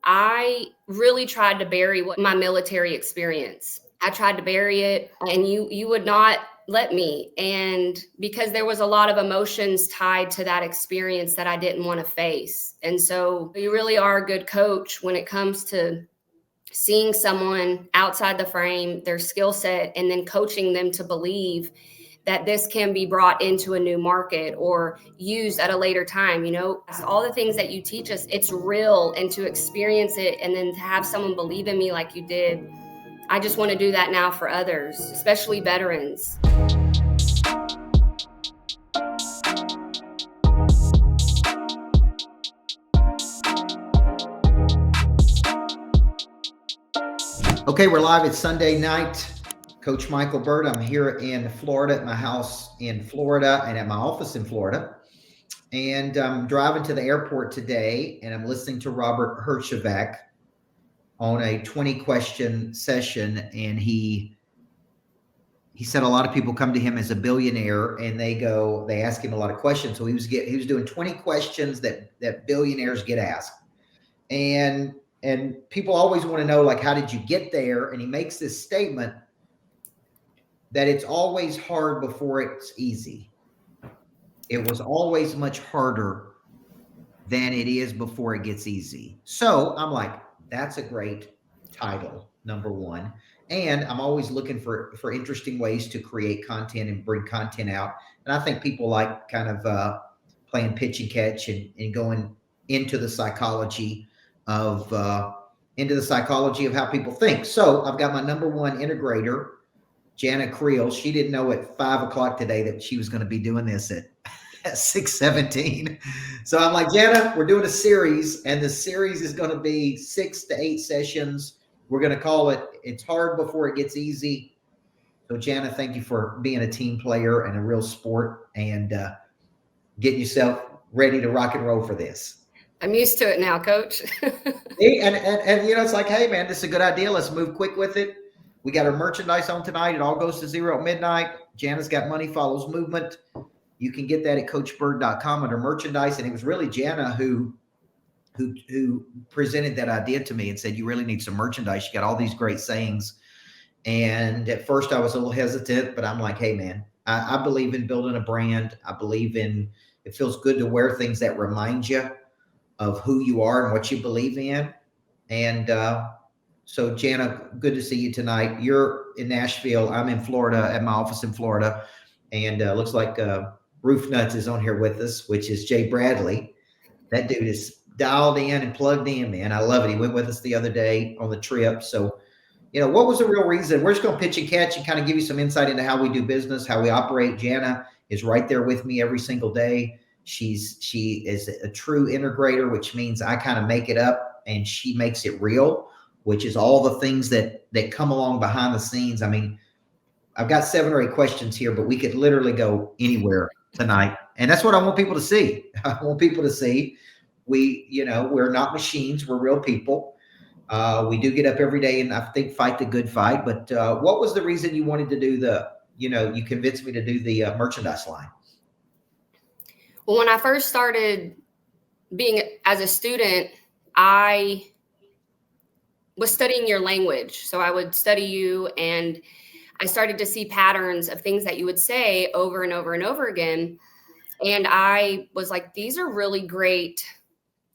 I really tried to bury my military experience. I tried to bury it, and you would not let me. And because there was a lot of emotions tied to that experience that I didn't want to face. And so you really are a good coach when it comes to seeing someone outside the frame, their skill set, and then coaching them to believe that this can be brought into a new market or used at a later time. All the things that you teach us, it's real, and to experience it and then to have someone believe in me like you did. I just want to do that now for others, especially veterans. Okay, we're live. It's Sunday night. Coach Micheal Burt. I'm here in Florida at my house in Florida and at my office in Florida. And I'm driving to the airport today, and I'm listening to Robert Herjavec on a 20-question session. And he said a lot of people come to him as a billionaire, and they ask him a lot of questions. So he was doing 20 questions that billionaires get asked. And people always want to know, like, how did you get there? And he makes this statement that it's always hard before it's easy. It was always much harder than it is before it gets easy. So I'm like, that's a great title, number one. And I'm always looking for interesting ways to create content and bring content out. And I think people like kind of playing pitch and catch and going into the psychology of how people think. So I've got my number one integrator, Jana Creel. She didn't know at 5 o'clock today that she was going to be doing this at 6:17. So I'm like, Jana, we're doing a series, and the series is going to be 6 to 8 sessions. We're going to call it "It's Hard Before It Gets Easy." So Jana, thank you for being a team player and a real sport, and getting yourself ready to rock and roll for this. I'm used to it now, Coach. and it's like, hey man, this is a good idea. Let's move quick with it. We got our merchandise on tonight. It all goes to zero at midnight. Jana's got Money Follows Movement. You can get that at coachbird.com under merchandise. And it was really Jana who presented that idea to me and said, you really need some merchandise. You got all these great sayings. And at first I was a little hesitant, but I'm like, hey man, I believe in building a brand. I believe in, it feels good to wear things that remind you of who you are and what you believe in. And so Jana, good to see you tonight. You're in Nashville. I'm in Florida at my office in Florida. And looks like Roof Nuts is on here with us, which is Jay Bradley. That dude is dialed in and plugged in, man. I love it. He went with us the other day on the trip. So, what was the real reason? We're just going to pitch and catch and kind of give you some insight into how we do business, how we operate. Jana is right there with me every single day. She is a true integrator, which means I kind of make it up and she makes it real, which is all the things that come along behind the scenes. I mean, I've got 7 or 8 questions here, but we could literally go anywhere tonight. And that's what I want people to see. I want people to see we're not machines. We're real people. We do get up every day and I think fight the good fight. But what was the reason you wanted to do you convinced me to do the merchandise line? Well, when I first started being as a student, I was studying your language. So I would study you, and I started to see patterns of things that you would say over and over and over again. And I was like, these are really great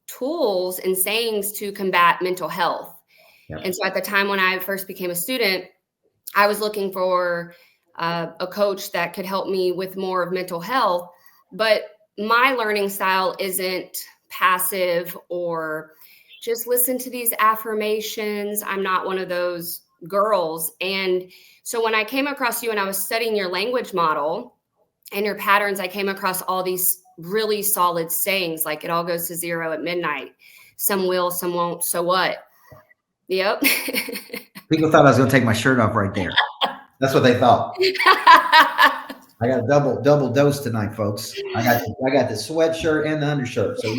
tools and sayings to combat mental health. Yep. And so at the time when I first became a student, I was looking for a coach that could help me with more of mental health. But my learning style isn't passive or just listen to these affirmations. I'm not one of those girls. And so when I came across you and I was studying your language model and your patterns, I came across all these really solid sayings, like it all goes to zero at midnight. Some will, some won't. So what? Yep. People thought I was going to take my shirt off right there. That's what they thought. I got a double dose tonight, folks. I got the sweatshirt and the undershirt. So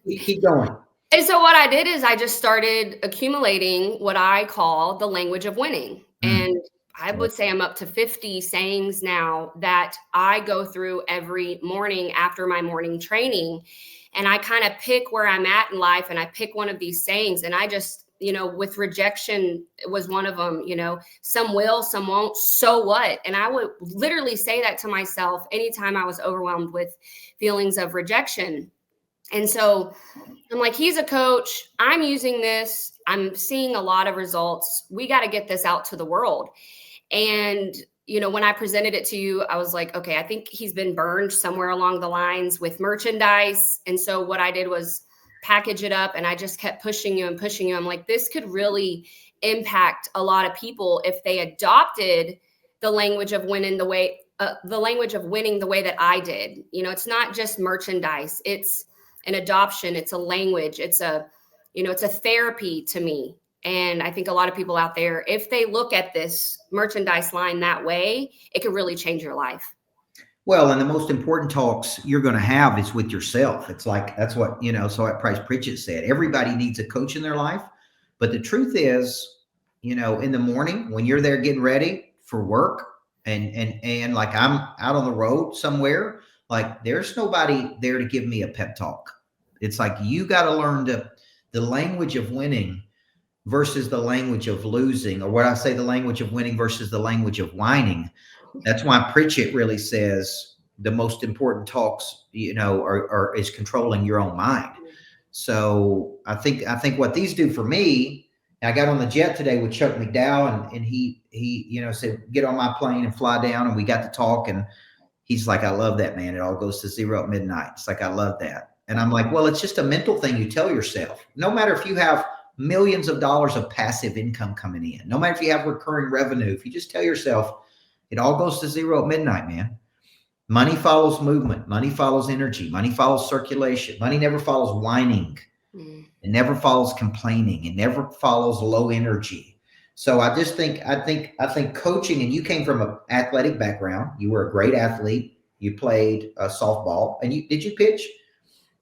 keep going. And so what I did is I just started accumulating what I call the language of winning. And I would say I'm up to 50 sayings now that I go through every morning after my morning training. And I kind of pick where I'm at in life, and I pick one of these sayings, and I just, with rejection, it was one of them, some will, some won't, so what? And I would literally say that to myself anytime I was overwhelmed with feelings of rejection. And so I'm like, he's a coach. I'm using this. I'm seeing a lot of results. We got to get this out to the world. And, when I presented it to you, I was like, okay, I think he's been burned somewhere along the lines with merchandise. And so what I did was package it up, and I just kept pushing you and pushing you. I'm like, this could really impact a lot of people if they adopted the language of winning the way that I did. It's not just merchandise. It's an adoption. It's a language. It's a therapy to me. And I think a lot of people out there, if they look at this merchandise line that way, it could really change your life. Well, and the most important talks you're going to have is with yourself. It's like, that's what, so at Price Pritchett said, everybody needs a coach in their life. But the truth is, in the morning when you're there getting ready for work and like I'm out on the road somewhere, like there's nobody there to give me a pep talk. It's like, you got to learn the language of winning versus the language of losing, or what I say, the language of winning versus the language of whining. That's why Pritchett really says the most important talks, is controlling your own mind. So I think what these do for me, I got on the jet today with Chuck McDowell, and he said, get on my plane and fly down. And we got to talk, and he's like, I love that, man. It all goes to zero at midnight. It's like, I love that. And I'm like, well, it's just a mental thing you tell yourself. No matter if you have millions of dollars of passive income coming in, no matter if you have recurring revenue, if you just tell yourself it all goes to zero at midnight, man. Money follows movement. Money follows energy. Money follows circulation. Money never follows whining. It never follows complaining. It never follows low energy. So I think coaching, and you came from an athletic background. You were a great athlete. You played softball, and did you pitch?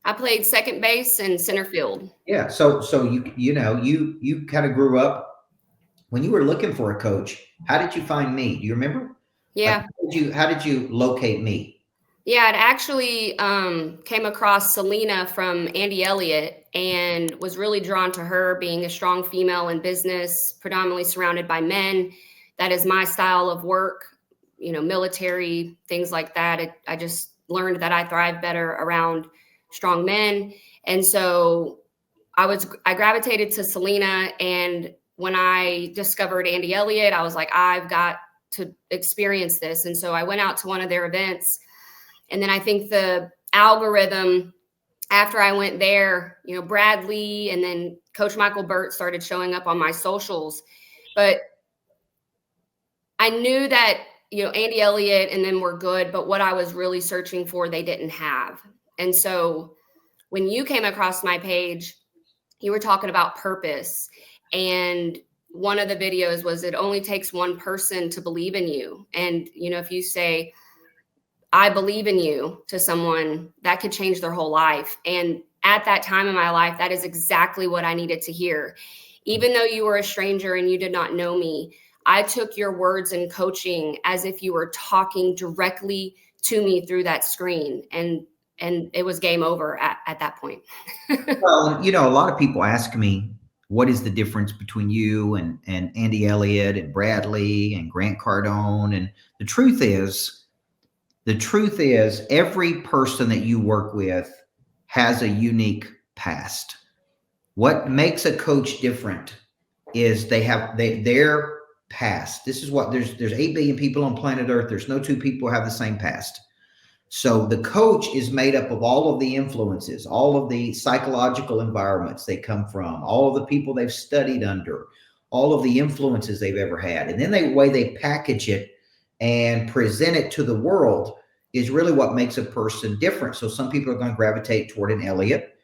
I played second base and center field. Yeah. So you kind of grew up. When you were looking for a coach, how did you find me? Do you remember? Yeah. Like, how did you locate me? Yeah, it actually came across Selena from Andy Elliott, and was really drawn to her, being a strong female in business, predominantly surrounded by men. That is my style of work, military, things like that. I just learned that I thrive better around strong men. And so I gravitated to Selena. And when I discovered Andy Elliott, I was like, I've got to experience this. And so I went out to one of their events. And then I think the algorithm, after I went there, Brad Lee and then Coach Michael Burt started showing up on my socials. But I knew that, Andy Elliott and them were good, but what I was really searching for, they didn't have. And so when you came across my page, you were talking about purpose. And one of the videos was, it only takes one person to believe in you. And, if you say, I believe in you to someone, that could change their whole life. And at that time in my life, that is exactly what I needed to hear. Even though you were a stranger and you did not know me, I took your words in coaching as if you were talking directly to me through that screen. And it was game over at that point. Well, a lot of people ask me, what is the difference between you and Andy Elliott and Bradley and Grant Cardone? And the truth is every person that you work with has a unique past. What makes a coach different is they have their past. This is what there's 8 billion people on planet Earth. There's no two people who have the same past. So the coach is made up of all of the influences, all of the psychological environments they come from, all of the people they've studied under, all of the influences they've ever had. And then the way they package it and present it to the world is really what makes a person different. So some people are going to gravitate toward an Elliott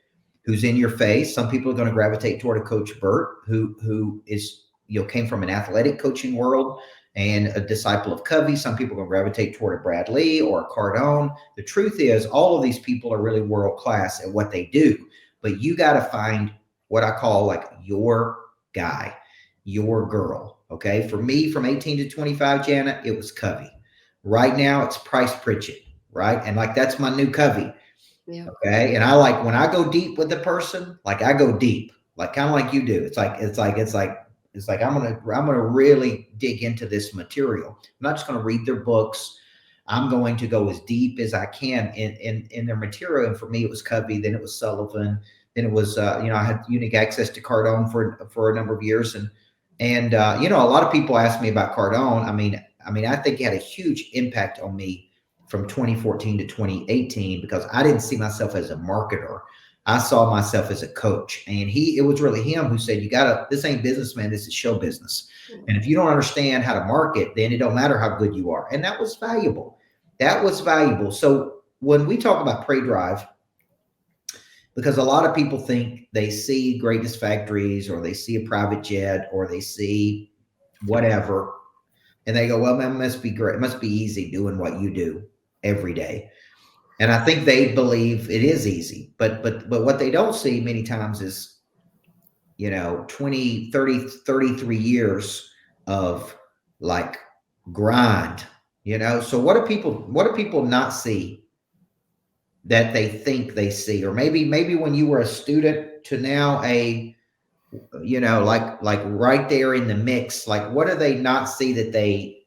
who's in your face. Some people are going to gravitate toward a Coach Burt who is, came from an athletic coaching world and a disciple of Covey. Some people are going to gravitate toward a Brad Lee or a Cardone. The truth is, all of these people are really world-class at what they do, but you got to find what I call like your guy, your girl. Okay. For me, from 18 to 25, Jana, it was Covey. Right now it's Price Pritchett. Right. And like, that's my new Covey. Yeah. Okay. And I like when I go deep with the person, like I go deep, like kind of like you do. It's like I'm gonna really dig into this material. I'm not just gonna read their books. I'm going to go as deep as I can in their material. And for me, it was Covey, then it was Sullivan, then it was I had unique access to Cardone for a number of years, and a lot of people ask me about Cardone. I think it had a huge impact on me from 2014 to 2018 because I didn't see myself as a marketer. I saw myself as a coach. And it was really him who said, this ain't business, man, this is show business. And if you don't understand how to market, then it don't matter how good you are. And that was valuable. So when we talk about Prey Drive, because a lot of people think they see Greatness Factories or they see a private jet or they see whatever, and they go, well, man, it must be great. It must be easy doing what you do every day. And I think they believe it is easy, but what they don't see many times is, 20, 30, 33 years of like grind, So what do people not see that they think they see? Or maybe when you were a student to now like right there in the mix, like what do they not see that they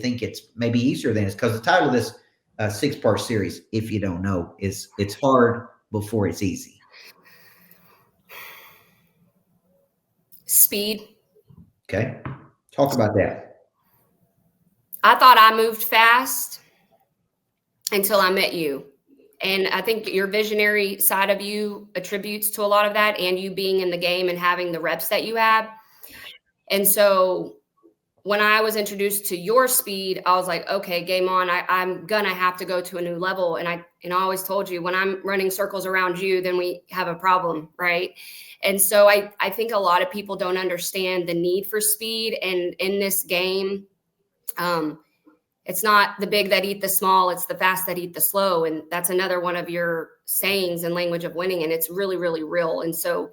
think it's maybe easier than it's? Because the title of this 6-part series, if you don't know, is It's Hard Before It's Easy. Speed. Okay. Talk about that. I thought I moved fast until I met you. And I think your visionary side of you attributes to a lot of that, and you being in the game and having the reps that you have. And so when I was introduced to your speed, I was like, okay, game on. I'm going to have to go to a new level. And I always told you, when I'm running circles around you, then we have a problem, right? And so I think a lot of people don't understand the need for speed. And in this game, it's not the big that eat the small, it's the fast that eat the slow. And that's another one of your sayings and language of winning. And it's really, really real. And so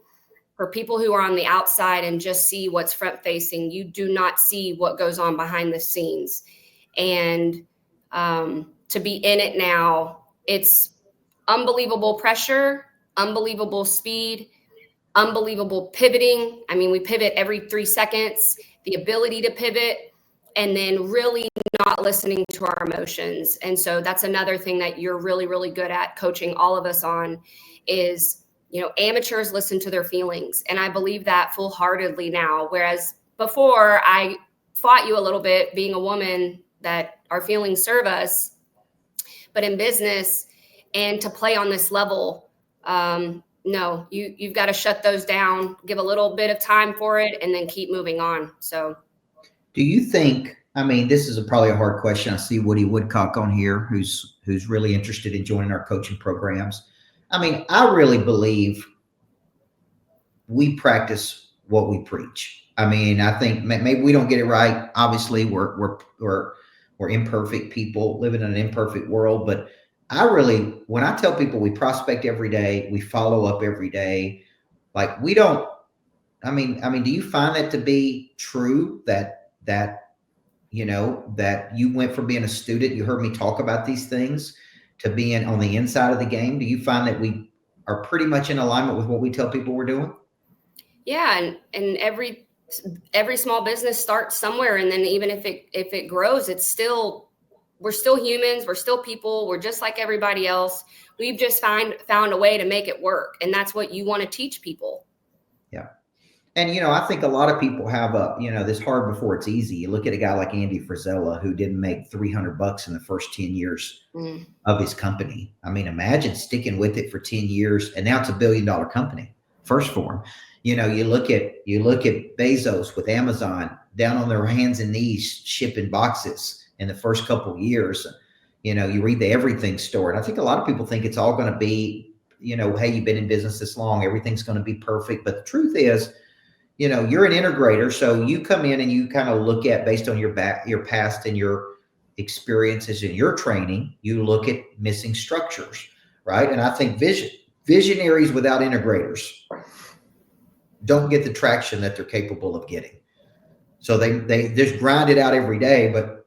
for people who are on the outside and just see what's front facing, you do not see what goes on behind the scenes. And to be in it now, it's unbelievable pressure, unbelievable speed, unbelievable pivoting. I mean, we pivot every 3 seconds, the ability to pivot, and then really not listening to our emotions. And so that's another thing that you're really, really good at coaching all of us on is, amateurs listen to their feelings. And I believe that full-heartedly now, whereas before I fought you a little bit being a woman that our feelings serve us, but in business and to play on this level, no, you've got to shut those down, give a little bit of time for it, and then keep moving on. So do you think, this is probably a hard question. I see Woody Woodcock on here who's really interested in joining our coaching programs. I really believe we practice what we preach. I think maybe we don't get it right. Obviously, we're imperfect people living in an imperfect world. But when I tell people we prospect every day, we follow up every day, like we don't. Do you find that to be true? That you went from being a student, you heard me talk about these things, to being on the inside of the game. Do you find that we are pretty much in alignment with what we tell people we're doing? Yeah. And every small business starts somewhere. And then even if it grows, we're still humans. We're still people. We're just like everybody else. We've just found a way to make it work. And that's what you want to teach people. Yeah. And, I think a lot of people have this hard before it's easy. You look at a guy like Andy Frisella, who didn't make $300 in the first 10 years of his company. Imagine sticking with it for 10 years and now it's $1 billion company first for him. You look at Bezos with Amazon down on their hands and knees, shipping boxes in the first couple of years. You read the everything story. And I think a lot of people think it's all going to be, hey, you've been in business this long, everything's going to be perfect. But the truth is, you're an integrator. So you come in and you kind of look at, based on your past and your experiences and your training, you look at missing structures, right? And I think visionaries without integrators don't get the traction that they're capable of getting. So they just grind it out every day, but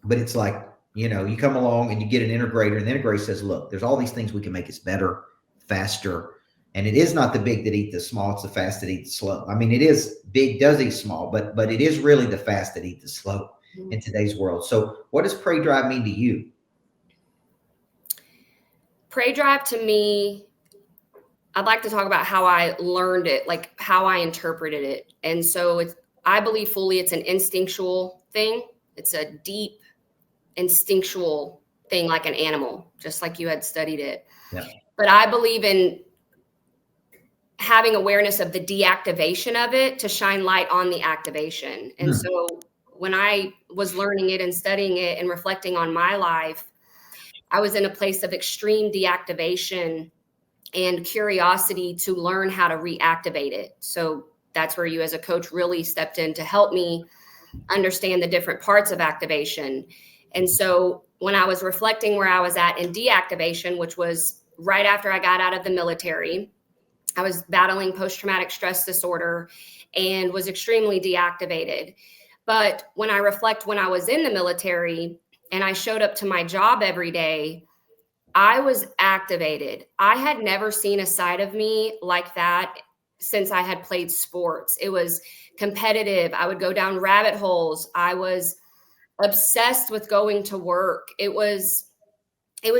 it's like, You come along and you get an integrator, and the integrator says, look, there's all these things we can make us better, faster. And it is not the big that eat the small, it's the fast that eat the slow. I mean, it is big does eat small, but it is really the fast that eat the slow in today's world. So what does Pray Drive mean to you? Pray Drive to me, I'd like to talk about how I learned it, like how I interpreted it. And so I believe fully it's an instinctual thing. It's a deep instinctual thing, like an animal, just like you had studied it. Yeah. But I believe in having awareness of the deactivation of it to shine light on the activation. And so when I was learning it and studying it and reflecting on my life, I was in a place of extreme deactivation and curiosity to learn how to reactivate it. So that's where you as a coach really stepped in to help me understand the different parts of activation. And so when I was reflecting where I was at in deactivation, which was right after I got out of the military, I was battling post-traumatic stress disorder and was extremely deactivated. But when I reflect when I was in the military and I showed up to my job every day, I was activated. I had never seen a side of me like that since I had played sports. It was competitive. I would go down rabbit holes. I was obsessed with going to work. It was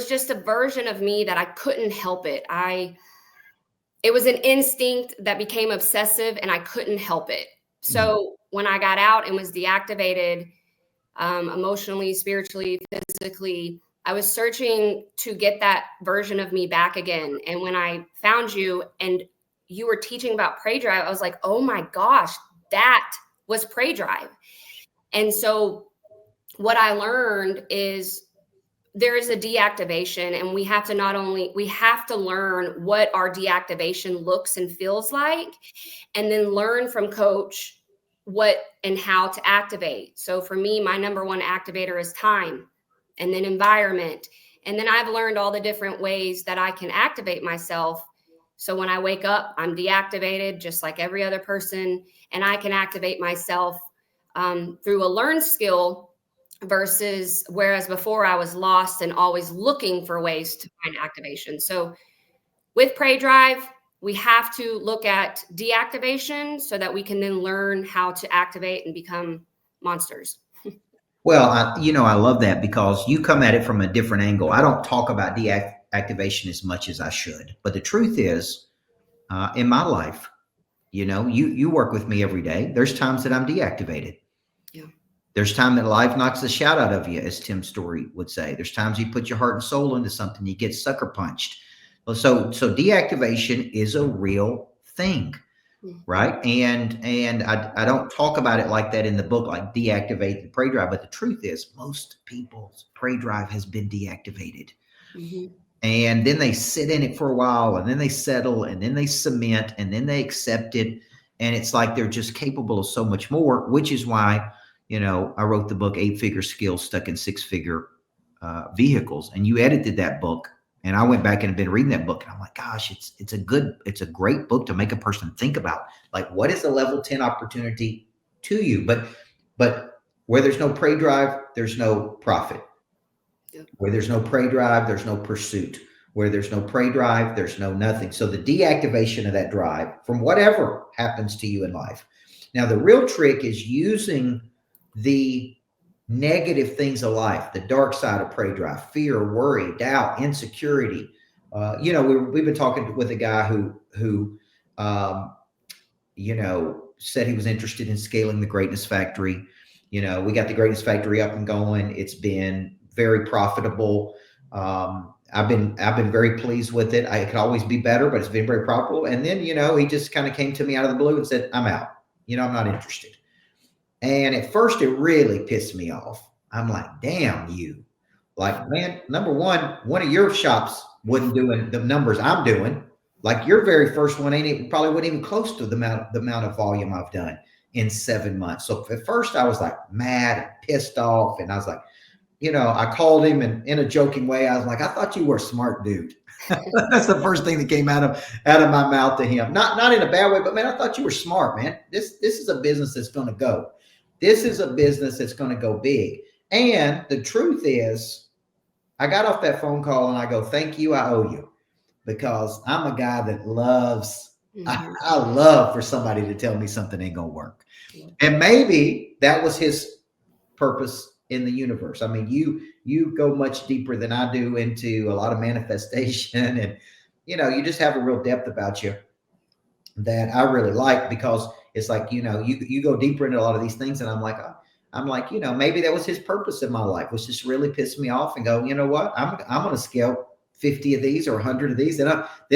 just a version of me that I couldn't help it. It was an instinct that became obsessive and I couldn't help it. So when I got out and was deactivated, emotionally, spiritually, physically, I was searching to get that version of me back again. And when I found you and you were teaching about Pray Drive, I was like, oh my gosh, that was Pray Drive. And so what I learned is there is a deactivation, and we have to learn what our deactivation looks and feels like, and then learn from coach what and how to activate. So for me, my number one activator is time, and then environment. And then I've learned all the different ways that I can activate myself. So when I wake up, I'm deactivated just like every other person, and I can activate myself through a learned skill whereas before I was lost and always looking for ways to find activation. So with Pray Drive, we have to look at deactivation so that we can then learn how to activate and become monsters. Well, I love that because you come at it from a different angle. I don't talk about deactivation as much as I should, but the truth is, in my life, you work with me every day. There's times that I'm deactivated. Yeah. There's time that life knocks the shot out of you, as Tim Story would say. There's times you put your heart and soul into something, you get sucker punched. So deactivation is a real thing, right? And I don't talk about it like that in the book, like deactivate the Pray Drive. But the truth is, most people's Pray Drive has been deactivated. Mm-hmm. And then they sit in it for a while, and then they settle, and then they cement, and then they accept it. And it's like they're just capable of so much more, which is why I wrote the book 8-Figure Skills Stuck in 6-Figure Vehicles, and you edited that book. And I went back and have been reading that book, and I'm like, gosh, it's a great book to make a person think about, like, what is the level 10 opportunity to you? But where there's no Pray Drive, there's no profit. Yep. Where there's no Pray Drive, there's no pursuit. Where there's no Pray Drive, there's no nothing. So the deactivation of that drive from whatever happens to you in life. Now, the real trick is using the negative things of life, the dark side of Pray Drive, fear, worry, doubt, insecurity. We've been talking with a guy who said he was interested in scaling the Greatness Factory. We got the Greatness Factory up and going. It's been very profitable. I've been very pleased with it. I could always be better, but it's been very profitable. And then, he just kind of came to me out of the blue and said, I'm out. I'm not interested. And at first it really pissed me off. I'm like, damn you. Like, man, number one of your shops wasn't doing the numbers I'm doing. Like your very first one probably wasn't even close to the amount of volume I've done in 7 months. So at first I was like mad and pissed off. And I was like, I called him, and in a joking way, I was like, I thought you were a smart dude. That's the first thing that came out of my mouth to him. Not in a bad way, but man, I thought you were smart, man. This is a business that's going to go. This is a business that's going to go big. And the truth is, I got off that phone call and I go, thank you, I owe you. Because I'm a guy that loves, I love for somebody to tell me something ain't gonna work. And maybe that was his purpose in the universe. I mean, you go much deeper than I do into a lot of manifestation, and you just have a real depth about you that I really like, because it's like, you go deeper into a lot of these things, and I'm like, maybe that was his purpose in my life, was just really piss me off and go, you know what, I'm going to scale 50 of these or 100 of these, then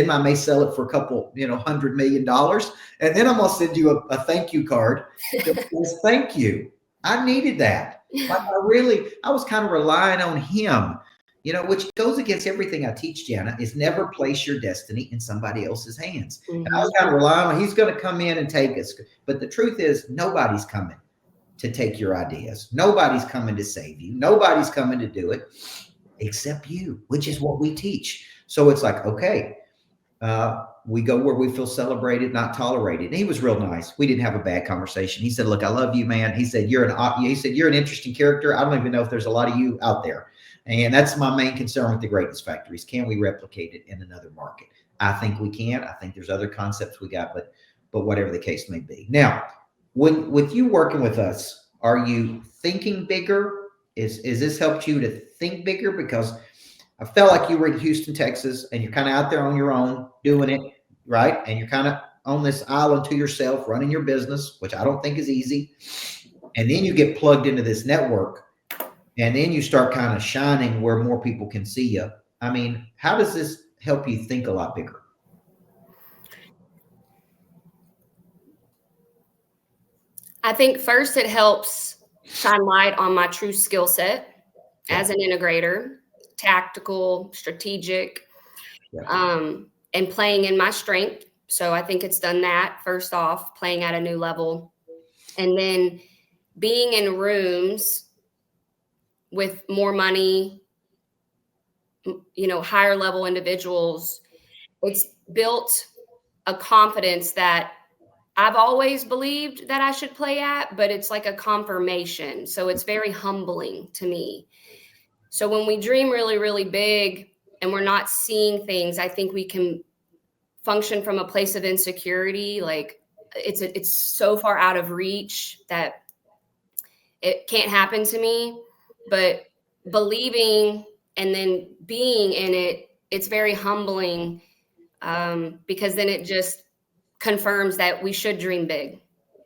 I may sell it for a couple, $100 million, and then I'm going to send you a thank you card that says thank you. I needed that. Like I was kind of relying on him, which goes against everything I teach, Jana, is never place your destiny in somebody else's hands. And I was kind of relying on, he's going to come in and take us. But the truth is, nobody's coming to take your ideas. Nobody's coming to save you. Nobody's coming to do it except you, which is what we teach. So it's like, okay, we go where we feel celebrated, not tolerated. And he was real nice. We didn't have a bad conversation. He said, look, I love you, man. He said, you're an interesting character. I don't even know if there's a lot of you out there. And that's my main concern with the greatness factories. Can we replicate it in another market? I think we can. I think there's other concepts we got, but whatever the case may be. Now, with you working with us, are you thinking bigger? Is this helped you to think bigger? Because I felt like you were in Houston, Texas, and you're kind of out there on your own doing it, right? And you're kind of on this island to yourself, running your business, which I don't think is easy. And then you get plugged into this network, and then you start kind of shining where more people can see you. I mean, how does this help you think a lot bigger? I think first it helps shine light on my true skill set as an integrator, tactical, strategic, and playing in my strength. So I think it's done that first off, playing at a new level. And then being in rooms with more money, higher level individuals, it's built a confidence that I've always believed that I should play at, but it's like a confirmation. So it's very humbling to me. So when we dream really, really big and we're not seeing things, I think we can function from a place of insecurity. Like it's so far out of reach that it can't happen to me. But believing and then being in it, it's very humbling, because then it just confirms that we should dream big,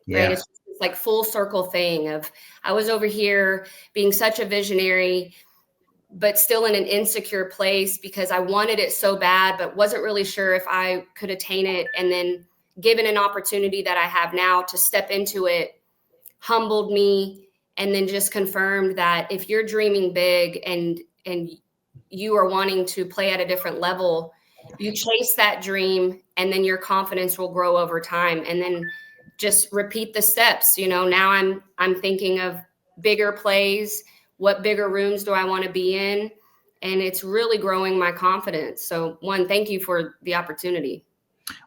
right? It's like full circle thing of, I was over here being such a visionary, but still in an insecure place because I wanted it so bad, but wasn't really sure if I could attain it. And then given an opportunity that I have now to step into it, humbled me, and then just confirmed that if you're dreaming big and you are wanting to play at a different level, you chase that dream, and then your confidence will grow over time. And then just repeat the steps. Now I'm thinking of bigger plays. What bigger rooms do I want to be in? And it's really growing my confidence. So thank you for the opportunity.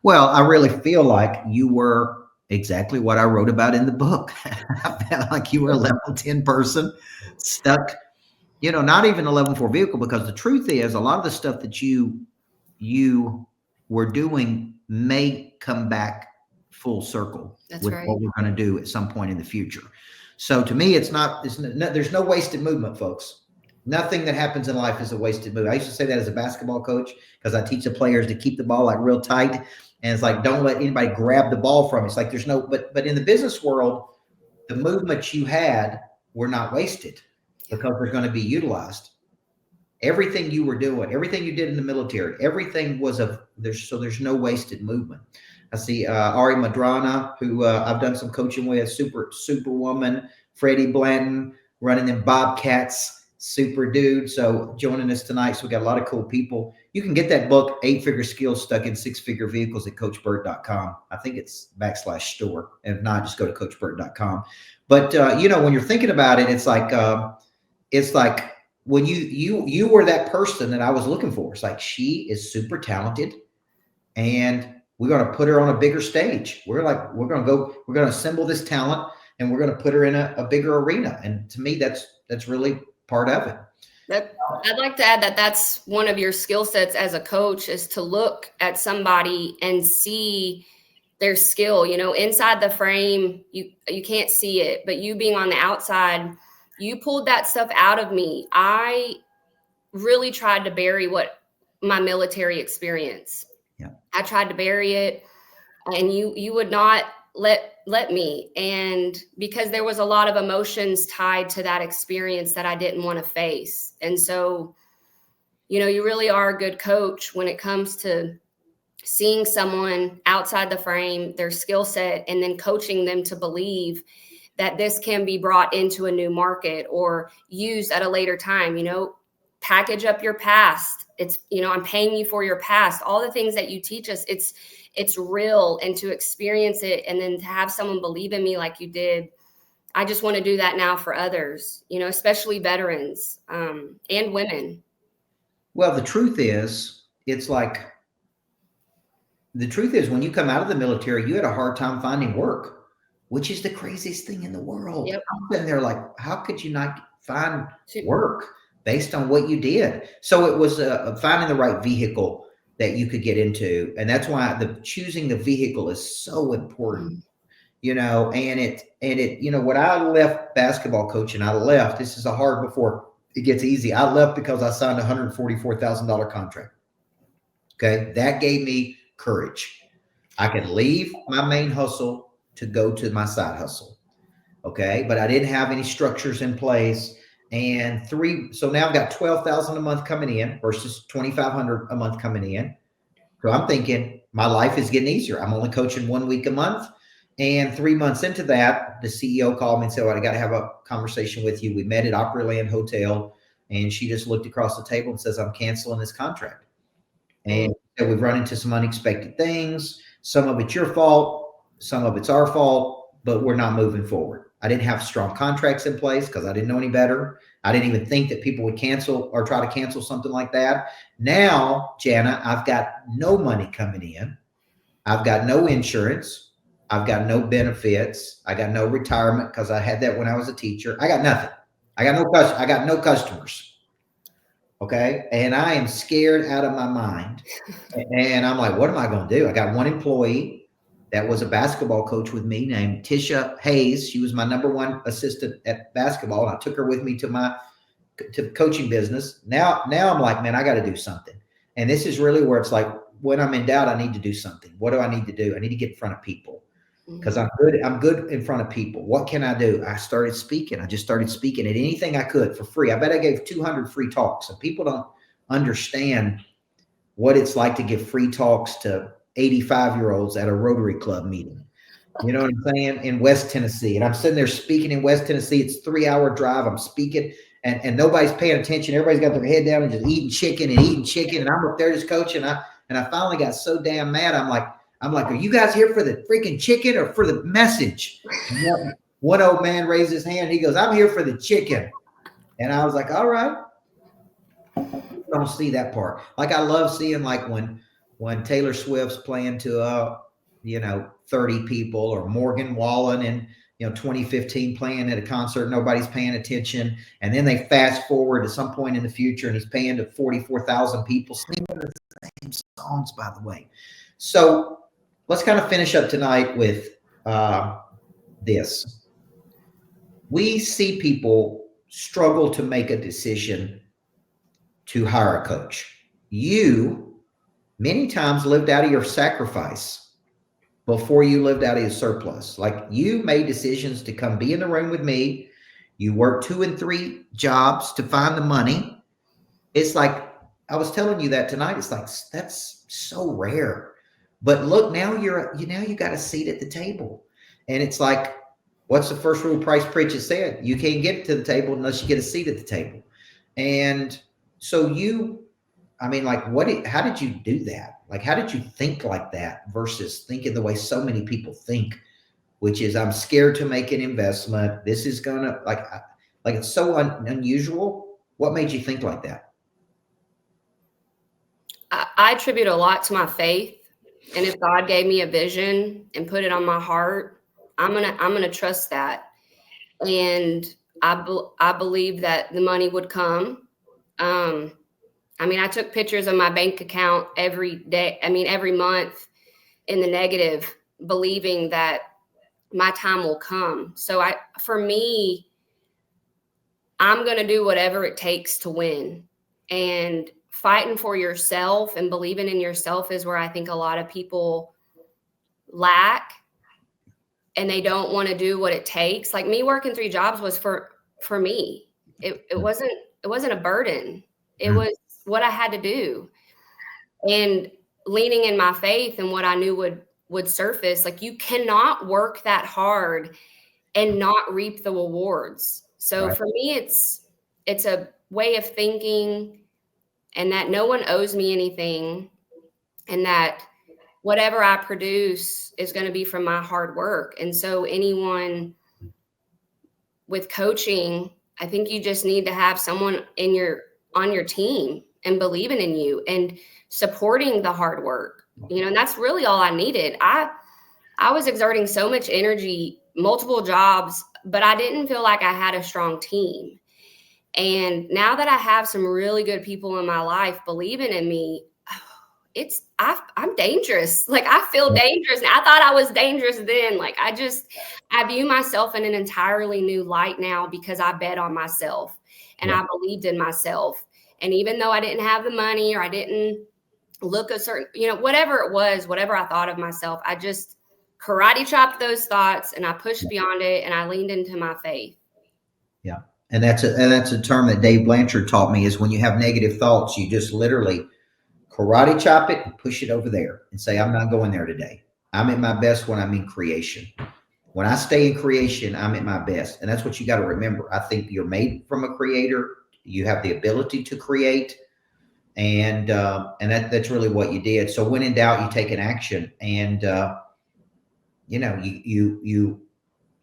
Well, I really feel like you were exactly what I wrote about in the book. I felt like you were a level 10 person stuck, not even a level 4 vehicle, because the truth is a lot of the stuff that you were doing may come back full circle. That's with right. What we're going to do at some point in the future. So to me, there's no wasted movement, folks. Nothing that happens in life is a wasted move. I used to say that as a basketball coach, because I teach the players to keep the ball like real tight. And it's like, don't let anybody grab the ball from you. It's like there's no, but in the business world, the movements you had were not wasted because they're going to be utilized. Everything you were doing, everything you did in the military, everything was there's no wasted movement. I see Ari Madrana, who I've done some coaching with, super woman, Freddie Blanton, running them Bobcats, super dude. So joining us tonight. So we got a lot of cool people. You can get that book, 8-Figure Skills Stuck in 6-Figure Vehicles, at coachburt.com. I think it's /store. And if not, just go to coachburt.com. But when you're thinking about it, it's like when you were that person that I was looking for. It's like, she is super talented, and we're going to put her on a bigger stage. We're going to assemble this talent, and we're going to put her in a bigger arena. And to me, that's that's really part of it. I'd like to add that that's one of your skill sets as a coach, is to look at somebody and see their skill. Inside the frame, you can't see it, but you being on the outside, you pulled that stuff out of me. I really tried to bury what my military experience. Yeah. I tried to bury it, and you would not let me. And because there was a lot of emotions tied to that experience that I didn't want to face. And so, you really are a good coach when it comes to seeing someone outside the frame, their skill set, and then coaching them to believe that this can be brought into a new market or used at a later time. Package up your past. It's, I'm paying you for your past. All the things that you teach us, it's real. And to experience it and then to have someone believe in me like you did, I just want to do that now for others, especially veterans and women. Well, the truth is when you come out of the military, you had a hard time finding work, which is the craziest thing in the world. Yep. I'm sitting there like, how could you not find work based on what you did? So it was finding the right vehicle that you could get into. And that's why choosing the vehicle is so important, and when I left basketball coaching, this is before it gets easy. I left because I signed a $144,000 contract. Okay. That gave me courage. I could leave my main hustle to go to my side hustle. Okay. But I didn't have any structures in place. And so now I've got 12,000 a month coming in versus 2,500 a month coming in. So I'm thinking my life is getting easier. I'm only coaching 1 week a month. And 3 months into that, the CEO called me and said, well, I got to have a conversation with you. We met at Opryland Hotel, and she just looked across the table and says, I'm canceling this contract. And so we've run into some unexpected things. Some of it's your fault. Some of it's our fault, but we're not moving forward. I didn't have strong contracts in place because I didn't know any better. I didn't even think that people would cancel or try to cancel something like that. Now, Jana, I've got no money coming in. I've got no insurance. I've got no benefits. I got no retirement because I had that when I was a teacher. I got nothing. I got no customers. Okay. And I am scared out of my mind. And I'm like, what am I going to do? I got one employee that was a basketball coach with me named Tisha Hayes. She was my number one assistant at basketball. And I took her with me to the coaching business. Now I'm like, man, I got to do something. And this is really where it's like, when I'm in doubt, I need to do something. What do I need to do? I need to get in front of people because I'm good in front of people. What can I do? I started speaking. I just started speaking at anything I could for free. I bet I gave 200 free talks, and people don't understand what it's like to give free talks to 85-year-olds at a Rotary Club meeting. You know what I'm saying? In West Tennessee. And I'm sitting there speaking in West Tennessee. It's a 3-hour drive. I'm speaking and nobody's paying attention. Everybody's got their head down and just eating chicken. And I'm up there just coaching. And I finally got so damn mad. I'm like, are you guys here for the freaking chicken or for the message? One old man raised his hand. He goes, I'm here for the chicken. And I was like, all right. Don't see that part. Like I love seeing like when Taylor Swift's playing to 30 people, or Morgan Wallen in 2015 playing at a concert, nobody's paying attention, and then they fast forward to some point in the future and he's paying to 44,000 people singing the same songs, by the way. So let's kind of finish up tonight with this. We see people struggle to make a decision to hire a coach. You many times lived out of your sacrifice before you lived out of your surplus. Like you made decisions to come be in the room with me. You worked 2 and 3 jobs to find the money. It's like, I was telling you that tonight. It's like, that's so rare. But look, now you got a seat at the table. And it's like, what's the first rule Price Pritchett said? You can't get to the table unless you get a seat at the table. And so how did you do that? Like, how did you think like that versus thinking the way so many people think, which is I'm scared to make an investment. This is gonna like it's so unusual. What made you think like that? I attribute a lot to my faith. And if God gave me a vision and put it on my heart, I'm gonna trust that. And I believed that the money would come. I mean, I took pictures of my bank account every day. I mean, every month in the negative, believing that my time will come. So for me, I'm going to do whatever it takes to win. And fighting for yourself and believing in yourself is where I think a lot of people lack, and they don't want to do what it takes. Like me working 3 jobs was for me. It wasn't a burden. It was what I had to do. And leaning in my faith and what I knew would surface. Like, you cannot work that hard and not reap the rewards. So for me, it's a way of thinking, and that no one owes me anything, and that whatever I produce is going to be from my hard work. And so anyone with coaching, I think you just need to have someone on your team and believing in you and supporting the hard work. And that's really all I needed. I was exerting so much energy, multiple jobs, but I didn't feel like I had a strong team. And now that I have some really good people in my life believing in me, I'm dangerous. Like, I feel dangerous. And I thought I was dangerous then. Like, I view myself in an entirely new light now because I bet on myself and I believed in myself. And even though I didn't have the money, or I didn't look a certain, whatever it was, whatever I thought of myself, I just karate chopped those thoughts and I pushed beyond it, and I leaned into my faith. Yeah. And that's a term that Dave Blanchard taught me, is when you have negative thoughts, you just literally karate chop it and push it over there and say, I'm not going there today. I'm at my best when I'm in creation. When I stay in creation, I'm at my best. And that's what you got to remember. I think you're made from a creator. You have the ability to create. And that's really what you did. So when in doubt, you take an action, and,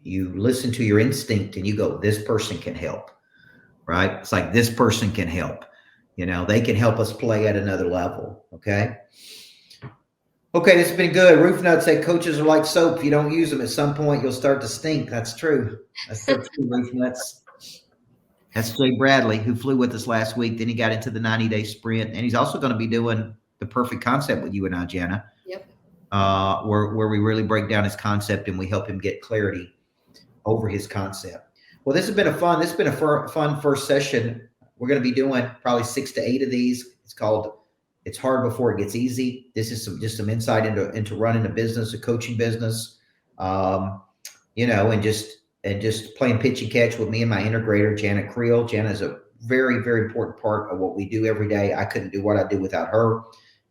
you listen to your instinct and you go, this person can help, right? It's like, this person can help. They can help us play at another level. Okay. This has been good. Roof Nuts say coaches are like soap. If you don't use them, at some point you'll start to stink. That's true. That's so true, Roof Nuts. That's Jay Bradley, who flew with us last week. Then he got into the 90-day sprint, and he's also going to be doing the perfect concept with you and I, Jana. Yep. Where we really break down his concept and we help him get clarity over his concept. Well, this has been a fun first session. We're going to be doing probably 6 to 8 of these. It's called "It's Hard Before It Gets Easy." This is just some insight into running a business, a coaching business, and just playing pitch and catch with me and my integrator, Jana Creel. Jana is a very, very important part of what we do every day. I couldn't do what I do without her,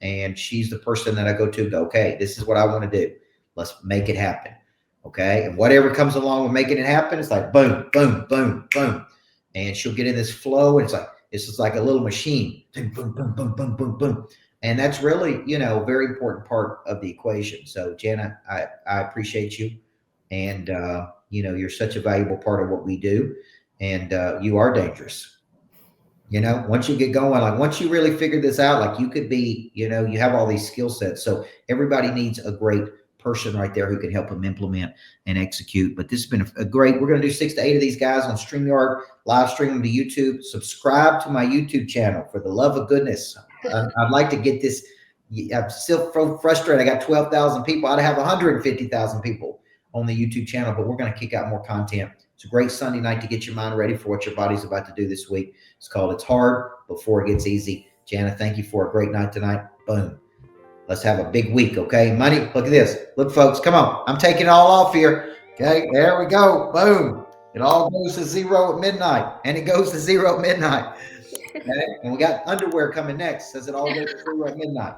and she's the person that I go to. Okay, this is what I want to do. Let's make it happen. Okay, and whatever comes along with making it happen, it's like boom, boom, boom, boom. And she'll get in this flow, and it's just like a little machine. Boom, boom, boom, boom, boom, boom, boom. And that's really, a very important part of the equation. So, Jana, I appreciate you. And, you're such a valuable part of what we do. And you are dangerous. Once you get going, like once you really figure this out, like you could be, you have all these skill sets. So everybody needs a great person right there who can help them implement and execute. But this has been a great, we're going to do 6 to 8 of these guys on StreamYard, live stream them to YouTube. Subscribe to my YouTube channel, for the love of goodness. I'd like to get this. I'm still frustrated. I got 12,000 people. I'd have 150,000 people on the YouTube channel, but we're going to kick out more content. It's a great Sunday night to get your mind ready for what your body's about to do this week. It's called "It's Hard Before It Gets Easy." Jana, thank you for a great night tonight. Boom. Let's have a big week, okay? Money, look at this. Look, folks, come on. I'm taking it all off here. Okay, there we go. Boom. It all goes to zero at midnight, and it goes to zero at midnight. Okay? And we got underwear coming next. Says it all goes to zero at midnight.